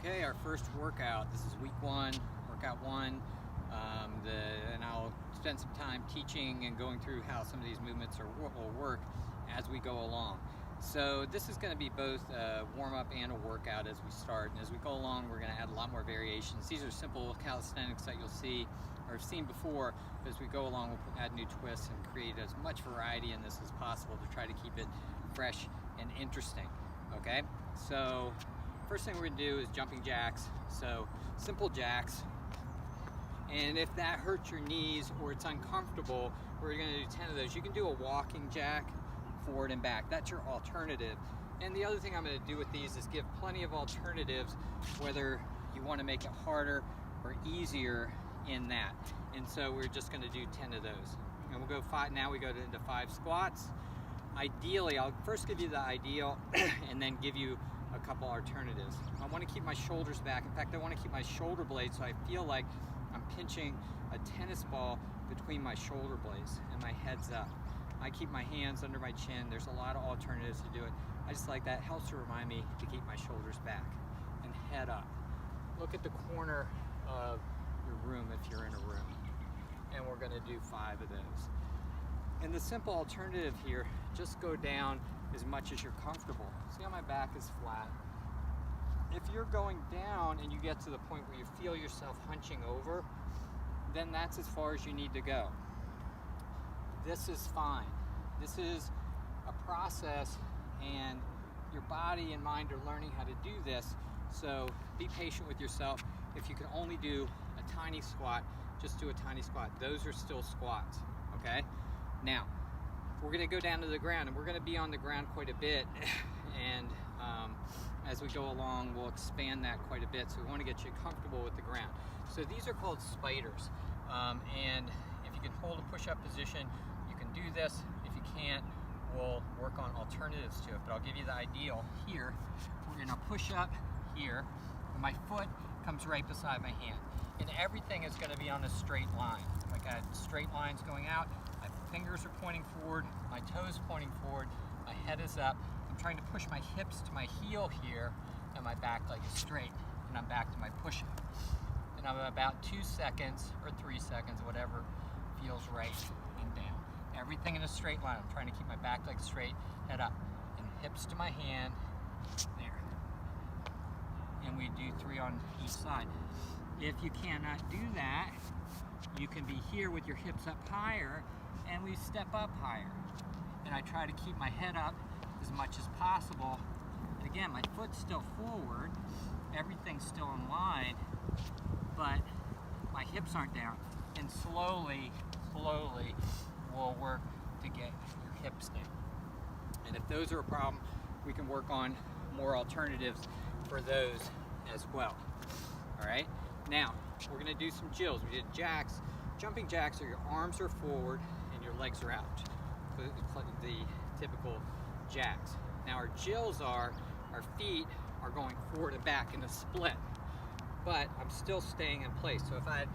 Okay, our first workout. This is week one, workout one. And I'll spend some time teaching and going through how some of these movements will work as we go along. So this is going to be both a warm-up and a workout as we start. And as we go along, we're going to add a lot more variations. These are simple calisthenics that you'll see or have seen before. But as we go along, we'll add new twists and create as much variety in this as possible to try to keep it fresh and interesting. Okay, so first thing we're going to do is jumping jacks. So simple jacks. And if that hurts your knees or it's uncomfortable, we're going to do 10 of those. You can do a walking jack, forward and back. That's your alternative. And the other thing I'm going to do with these is give plenty of alternatives, whether you want to make it harder or easier in that. And so we're just going to do 10 of those. And we'll go 5. Now we go into 5 squats. Ideally, I'll first give you the ideal and then give you a couple alternatives. I want to keep my shoulders back. In fact, I want to keep my shoulder blades so I feel like I'm pinching a tennis ball between my shoulder blades and my head's up. I keep my hands under my chin. There's a lot of alternatives to do it. I just like that. It helps to remind me to keep my shoulders back and head up. Look at the corner of your room if you're in a room. And we're going to do 5 of those. And the simple alternative here, just go down as much as you're comfortable. See how my back is flat? If you're going down and you get to the point where you feel yourself hunching over, then that's as far as you need to go. This is fine. This is a process, and your body and mind are learning how to do this. So be patient with yourself. If you can only do a tiny squat, just do a tiny squat. Those are still squats, okay? Now, we're gonna go down to the ground, and we're gonna be on the ground quite a bit. And as we go along, we'll expand that quite a bit. So we wanna get you comfortable with the ground. So these are called spiders. And if you can hold a push-up position, you can do this. If you can't, we'll work on alternatives to it. But I'll give you the ideal here. We're gonna push up here, and my foot comes right beside my hand. And everything is gonna be on a straight line. Like I had straight lines going out, my fingers are pointing forward, my toes pointing forward, my head is up. I'm trying to push my hips to my heel here, and my back leg is straight, and I'm back to my push-up. And I'm about 2 seconds or 3 seconds, whatever feels right, and down. Everything in a straight line. I'm trying to keep my back leg straight, head up, and hips to my hand, there. And we do 3 on each side. If you cannot do that, you can be here with your hips up higher, and we step up higher. And I try to keep my head up as much as possible. And again, my foot's still forward, everything's still in line, but my hips aren't down. And slowly, we'll work to get your hips down. And if those are a problem, we can work on more alternatives for those as well. All right, now we're gonna do some jills. We did jacks. Jumping jacks are your arms are forward and your legs are out. The typical jacks. Now our jills are, our feet are going forward and back in a split, but I'm still staying in place. So if I had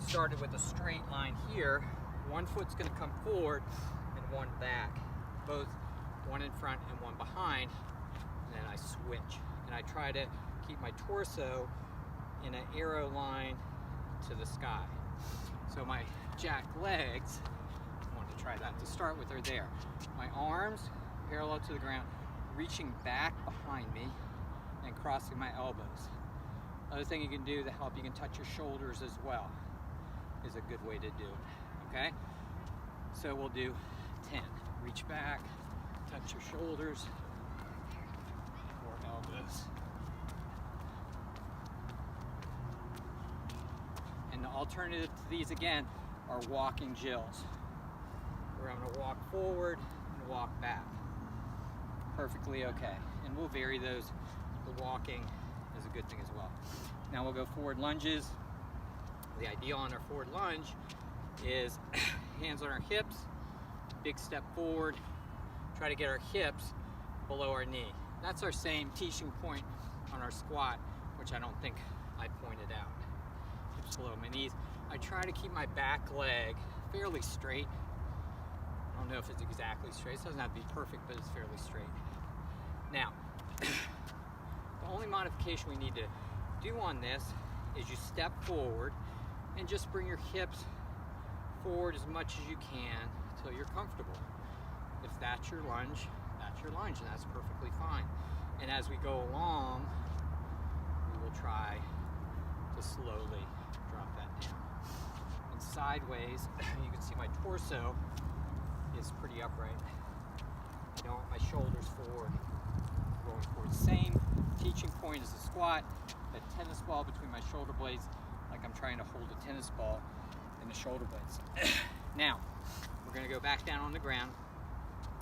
started with a straight line here, one foot's gonna come forward and one back, both one in front and one behind, and then I switch. And I try to keep my torso in an arrow line to the sky. So my jack legs, I want to try that to start with, are there. My arms parallel to the ground, reaching back behind me and crossing my elbows. Other thing you can do to help, you can touch your shoulders as well, is a good way to do it, okay? So we'll do 10. Reach back, touch your shoulders, or elbows. And the alternative to these, again, are walking jills, where I'm gonna walk forward and walk back. Perfectly okay. And we'll vary those. The walking is a good thing as well. Now we'll go forward lunges. The ideal on our forward lunge is hands on our hips, big step forward, try to get our hips below our knee. That's our same teaching point on our squat, which I don't think I pointed out. Hips below my knees. I try to keep my back leg fairly straight. I don't know if it's exactly straight. It doesn't have to be perfect, but it's fairly straight. Now, The only modification we need to do on this is you step forward and just bring your hips forward as much as you can until you're comfortable. If that's your lunge, and that's perfectly fine. And as we go along, we will try to slowly drop that down. And sideways, you can see my torso is pretty upright. I don't want my shoulders forward, going forward. Same teaching point as the squat, that tennis ball between my shoulder blades, like I'm trying to hold a tennis ball in the shoulder blades. Now, we're gonna go back down on the ground,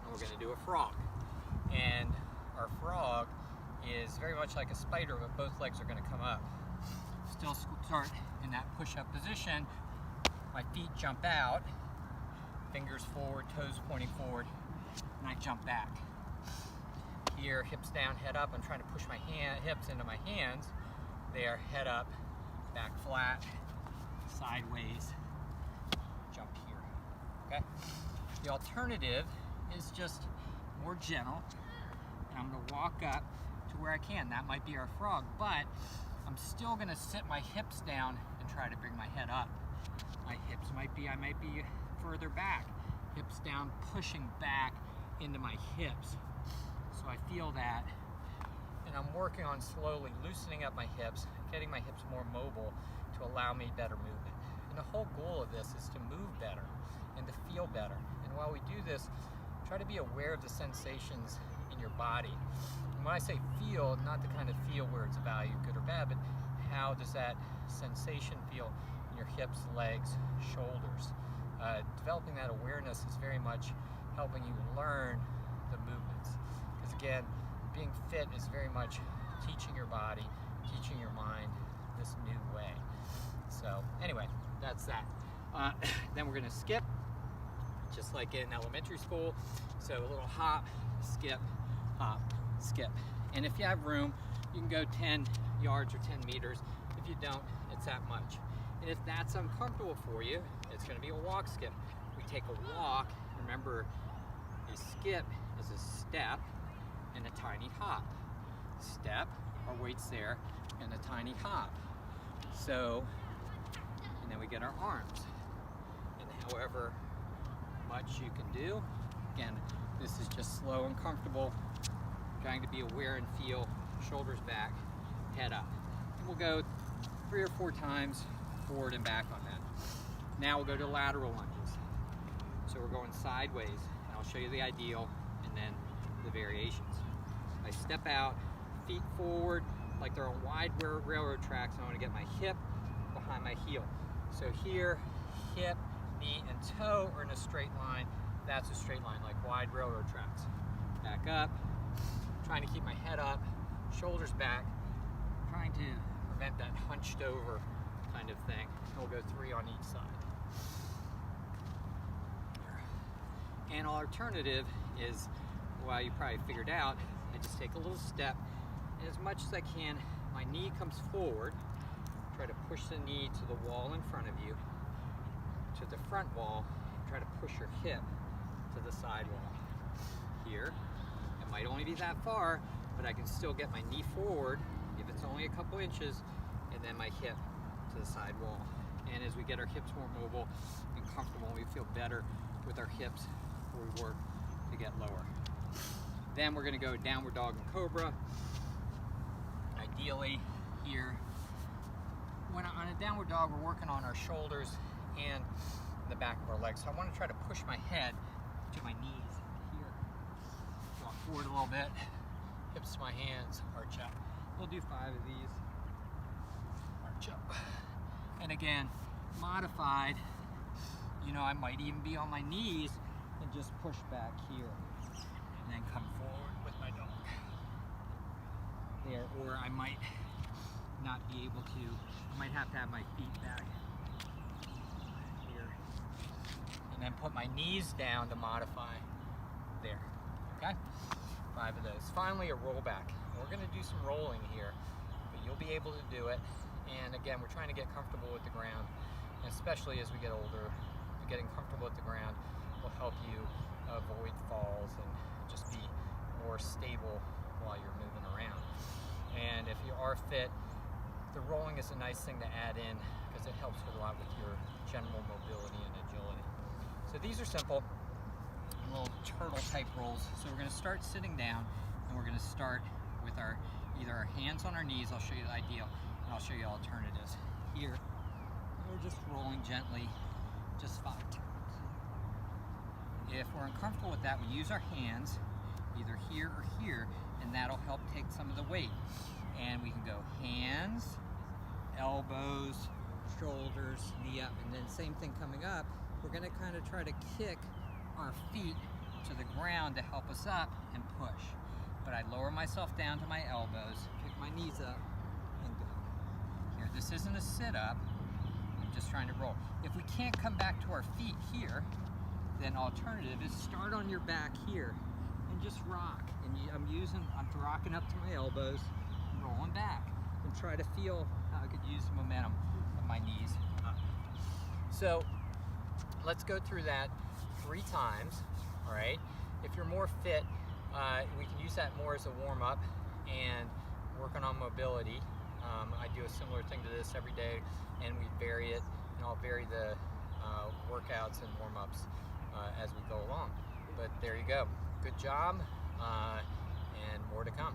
and we're gonna do a frog. And our frog is very much like a spider, but both legs are gonna come up. Still start in that push-up position. My feet jump out, fingers forward, toes pointing forward, and I jump back. Here, hips down, head up. I'm trying to push my hips into my hands. There, head up, back flat, sideways, jump here, okay? The alternative is just more gentle, and I'm gonna walk up to where I can. That might be our frog, but I'm still gonna sit my hips down and try to bring my head up. My hips I might be further back. Hips down, pushing back into my hips. So I feel that, and I'm working on slowly loosening up my hips, getting my hips more mobile to allow me better movement. And the whole goal of this is to move better and to feel better. And while we do this, try to be aware of the sensations in your body. And when I say feel, not the kind of feel where it's a value, good or bad, but how does that sensation feel in your hips, legs, shoulders? Developing that awareness is very much helping you learn the movements. Because again, being fit is very much teaching your body, teaching your mind this new way. So anyway, that's that. Then we're gonna skip, just like in elementary school. So a little hop, skip, skip. And if you have room, you can go 10 yards or 10 meters. If you don't, it's that much. And if that's uncomfortable for you, it's gonna be a walk skip. We take a walk. Remember, a skip is a step and a tiny hop. Step, our weight's there, and a tiny hop. So, and then we get our arms. And however much you can do, again, this is just slow and comfortable, trying to be aware and feel, shoulders back, head up. And we'll go 3 or 4 times forward and back on that. Now we'll go to lateral lunges. So we're going sideways, and I'll show you the ideal and then the variations. I step out, feet forward, like they're on wide railroad tracks, and I want to get my hip behind my heel. So here, hip, knee, and toe are in a straight line. That's a straight line, like wide railroad tracks. Back up, trying to keep my head up, shoulders back, trying to prevent that hunched over kind of thing. We'll go 3 on each side. And alternative is, well, you probably figured out, I just take a little step, and as much as I can, my knee comes forward, try to push the knee to the wall in front of you, to the front wall, try to push your hip to the side wall. Here, it might only be that far, but I can still get my knee forward, if it's only a couple inches, and then my hip to the side wall. And as we get our hips more mobile and comfortable, we feel better with our hips before we work to get lower. Then we're gonna go downward dog and cobra. Ideally here, when on a downward dog, we're working on our shoulders and the back of our legs. So I wanna try to push my head to my knees here. Walk forward a little bit, hips to my hands, arch up. We'll do 5 of these. Arch up. And again, modified, you know, I might even be on my knees and just push back here. And then come forward with my dog. There, or I might not be able to, I might have to have my feet back here. And then put my knees down to modify there, okay? 5 of those. Finally, a roll back. We're gonna do some rolling here, but you'll be able to do it. And again, we're trying to get comfortable with the ground, and especially as we get older, getting comfortable with the ground will help you avoid falls and just be more stable while you're moving around. And if you are fit, the rolling is a nice thing to add in because it helps with a lot with your general mobility and agility. So these are simple little turtle type rolls. So we're going to start sitting down, and we're going to start with either our hands on our knees. I'll show you the ideal, and I'll show you alternatives. Here, we're just rolling gently, just 5 times. If we're uncomfortable with that, we use our hands either here or here, and that'll help take some of the weight. And we can go hands, elbows, shoulders, knee up, and then same thing coming up. We're going to kind of try to kick our feet to the ground to help us up and push. But I lower myself down to my elbows, pick my knees up, and go. Here, this isn't a sit-up. I'm just trying to roll. If we can't come back to our feet here, then alternative is start on your back here and just rock. And I'm rocking up to my elbows, rolling back, and try to feel how I could use the momentum of my knees up. So let's go through that 3 times, all right? If you're more fit, we can use that more as a warm-up and working on mobility. I do a similar thing to this every day, and we vary it, and I'll vary the workouts and warm-ups as we go along. But there you go. Good job, and more to come.